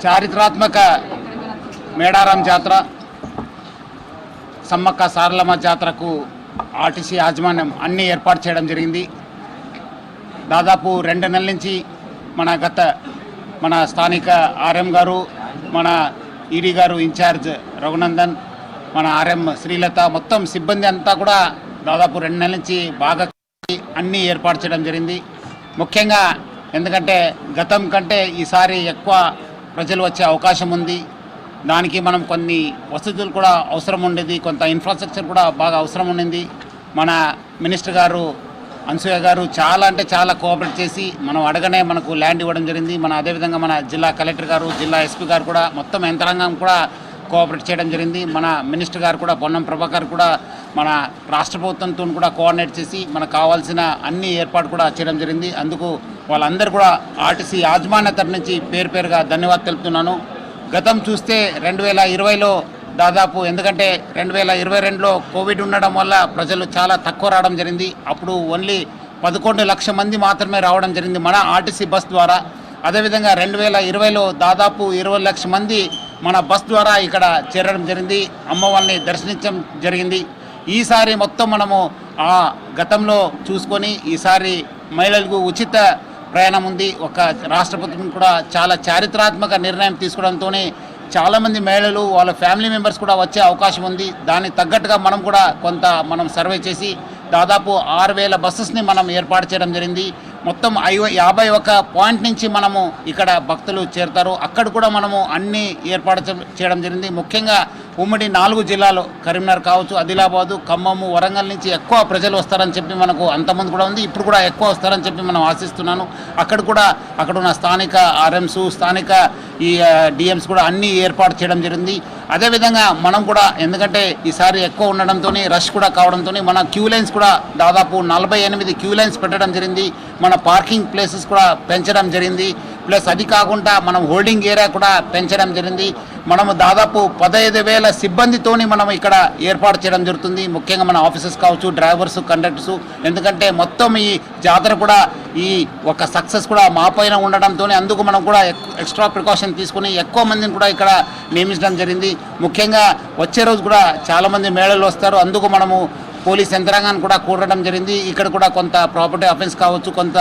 చారిత్రాత్మక మేడారం జాతర సమ్మక్క సారలమ్మ జాతరకు ఆర్టీసీ యాజమాన్యం అన్నీ ఏర్పాటు చేయడం జరిగింది. దాదాపు 2 నెలల నుంచి మన స్థానిక ఆర్ఎం గారు, మన ఈడీ గారు ఇన్ఛార్జ్ రఘునందన్, మన ఆర్ఎం శ్రీలత, మొత్తం సిబ్బంది అంతా కూడా దాదాపు 2 నెలల నుంచి బాగా అన్నీ ఏర్పాటు చేయడం జరిగింది. ముఖ్యంగా ఎందుకంటే గతం కంటే ఈసారి ఎక్కువ ప్రజలు వచ్చే అవకాశం ఉంది. దానికి మనం కొన్ని వసతులు కూడా అవసరం ఉండేది, కొంత ఇన్ఫ్రాస్ట్రక్చర్ కూడా బాగా అవసరం ఉండింది. మన మినిస్టర్ గారు అనసూయ గారు చాలా అంటే చాలా కోఆపరేట్ చేసి మనం అడగనే మనకు ల్యాండ్ ఇవ్వడం జరిగింది. అదేవిధంగా మన జిల్లా కలెక్టర్ గారు, జిల్లా ఎస్పీ గారు కూడా మొత్తం యంత్రాంగం కూడా కోఆపరేట్ చేయడం జరిగింది. మన మినిస్టర్ గారు కూడా పొన్నం ప్రభాకర్ కూడా మన రాష్ట్ర ప్రభుత్వంతో కూడా కోఆర్డినేట్ చేసి మనకు కావాల్సిన అన్ని ఏర్పాటు కూడా చేయడం జరిగింది. అందుకు వాళ్ళందరూ కూడా ఆర్టీసీ యాజమాన్యత నుంచి పేరుగా ధన్యవాదాలు తెలుపుతున్నాను. గతం చూస్తే 2020లో దాదాపు, ఎందుకంటే 2022లో కోవిడ్ ఉండడం వల్ల ప్రజలు చాలా తక్కువ రావడం జరిగింది. అప్పుడు ఓన్లీ 11 లక్షల మంది మాత్రమే రావడం జరిగింది మన ఆర్టీసీ బస్ ద్వారా. అదేవిధంగా 2020లో దాదాపు 20 లక్షల మంది మన బస్ ద్వారా ఇక్కడ చేరడం జరిగింది, అమ్మవారిని దర్శించడం జరిగింది. ఈసారి మొత్తం మనము ఆ గతంలో చూసుకొని ఈసారి మహిళలకు ఉచిత ప్రయాణం ఉంది. ఒక రాష్ట్రపతి కూడా చాలా చారిత్రాత్మక నిర్ణయం తీసుకోవడంతో చాలామంది మహిళలు వాళ్ళ ఫ్యామిలీ మెంబర్స్ కూడా వచ్చే అవకాశం ఉంది. దానికి తగ్గట్టుగా మనం సర్వే చేసి దాదాపు 6,000 బస్సెస్ని మనం ఏర్పాటు చేయడం జరిగింది. మొత్తం 51 పాయింట్ నుంచి మనము ఇక్కడ భక్తులు చేరుతారు. అక్కడ కూడా మనము అన్ని ఏర్పాటు చేయడం జరిగింది. ముఖ్యంగా ఉమ్మడి 4 జిల్లాలు కరీంనగర్ కావచ్చు, ఆదిలాబాదు, ఖమ్మము, వరంగల్ నుంచి ఎక్కువ ప్రజలు వస్తారని చెప్పి మనకు అంతమంది కూడా ఉంది. ఇప్పుడు కూడా ఎక్కువ వస్తారని చెప్పి మనం ఆశిస్తున్నాను. అక్కడ ఉన్న స్థానిక ఆర్ఎంస్, స్థానిక ఈ డిఎంస్ కూడా అన్నీ ఏర్పాటు చేయడం జరిగింది. అదేవిధంగా మనం కూడా, ఎందుకంటే ఈసారి ఎక్కువ ఉండడంతో రష్ కూడా కావడంతో మన క్యూ లైన్స్ కూడా దాదాపు 48 క్యూ లైన్స్ పెట్టడం జరిగింది. మన పార్కింగ్ ప్లేసెస్ కూడా పెంచడం జరిగింది. ప్లస్ అది కాకుండా మనం హోల్డింగ్ ఏరియా కూడా పెంచడం జరిగింది. మనము దాదాపు 15,000 సిబ్బందితోని మనం ఇక్కడ ఏర్పాటు చేయడం జరుగుతుంది. ముఖ్యంగా మన ఆఫీసర్స్ కావచ్చు, డ్రైవర్స్, కండక్టర్స్, ఎందుకంటే మొత్తం ఈ జాతర కూడా ఈ ఒక సక్సెస్ కూడా మా పైన ఉండడంతో అందుకు మనం కూడా ఎక్స్ట్రా ప్రికాషన్ తీసుకుని ఎక్కువ మందిని కూడా ఇక్కడ నియమించడం జరిగింది. ముఖ్యంగా వచ్చే రోజు కూడా చాలామంది మేళలు వస్తారు. అందుకు మనము పోలీస్ యంత్రాంగాన్ని కూడా కూడడం జరిగింది. ఇక్కడ కూడా కొంత ప్రాపర్టీ అఫెన్స్ కావచ్చు, కొంత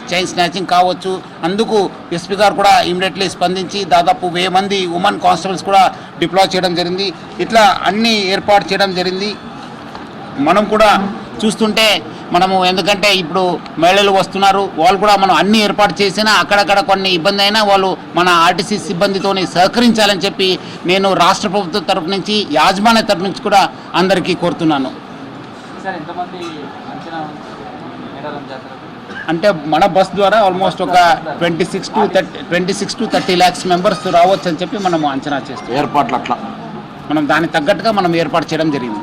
చైన్ స్నాచింగ్ కావచ్చు. అందుకు ఎస్పీ గారు కూడా ఇమీడియట్లీ స్పందించి దాదాపు 1000 మంది ఉమెన్ కానిస్టేబుల్స్ కూడా డిప్లాయ్ చేయడం జరిగింది. ఇట్లా అన్నీ ఏర్పాటు చేయడం జరిగింది. మనం కూడా చూస్తుంటే మనము, ఎందుకంటే ఇప్పుడు మహిళలు వస్తున్నారు, వాళ్ళు కూడా మనం అన్ని ఏర్పాటు చేసినా అక్కడక్కడ కొన్ని ఇబ్బంది అయినా వాళ్ళు మన ఆర్టీసీ సిబ్బందితో సహకరించాలని చెప్పి నేను రాష్ట్ర ప్రభుత్వం తరఫు నుంచి, యాజమాన్య తరఫు నుంచి కూడా అందరికీ కోరుతున్నాను. అంటే మన బస్ ద్వారా ఆల్మోస్ట్ ఒక 26 to 30 lakhs మెంబర్స్ రావచ్చు అని చెప్పి మనం అంచనా చేస్తాం. ఏర్పాట్లు అట్లా మనం దానికి తగ్గట్టుగా మనం ఏర్పాటు చేయడం జరిగింది.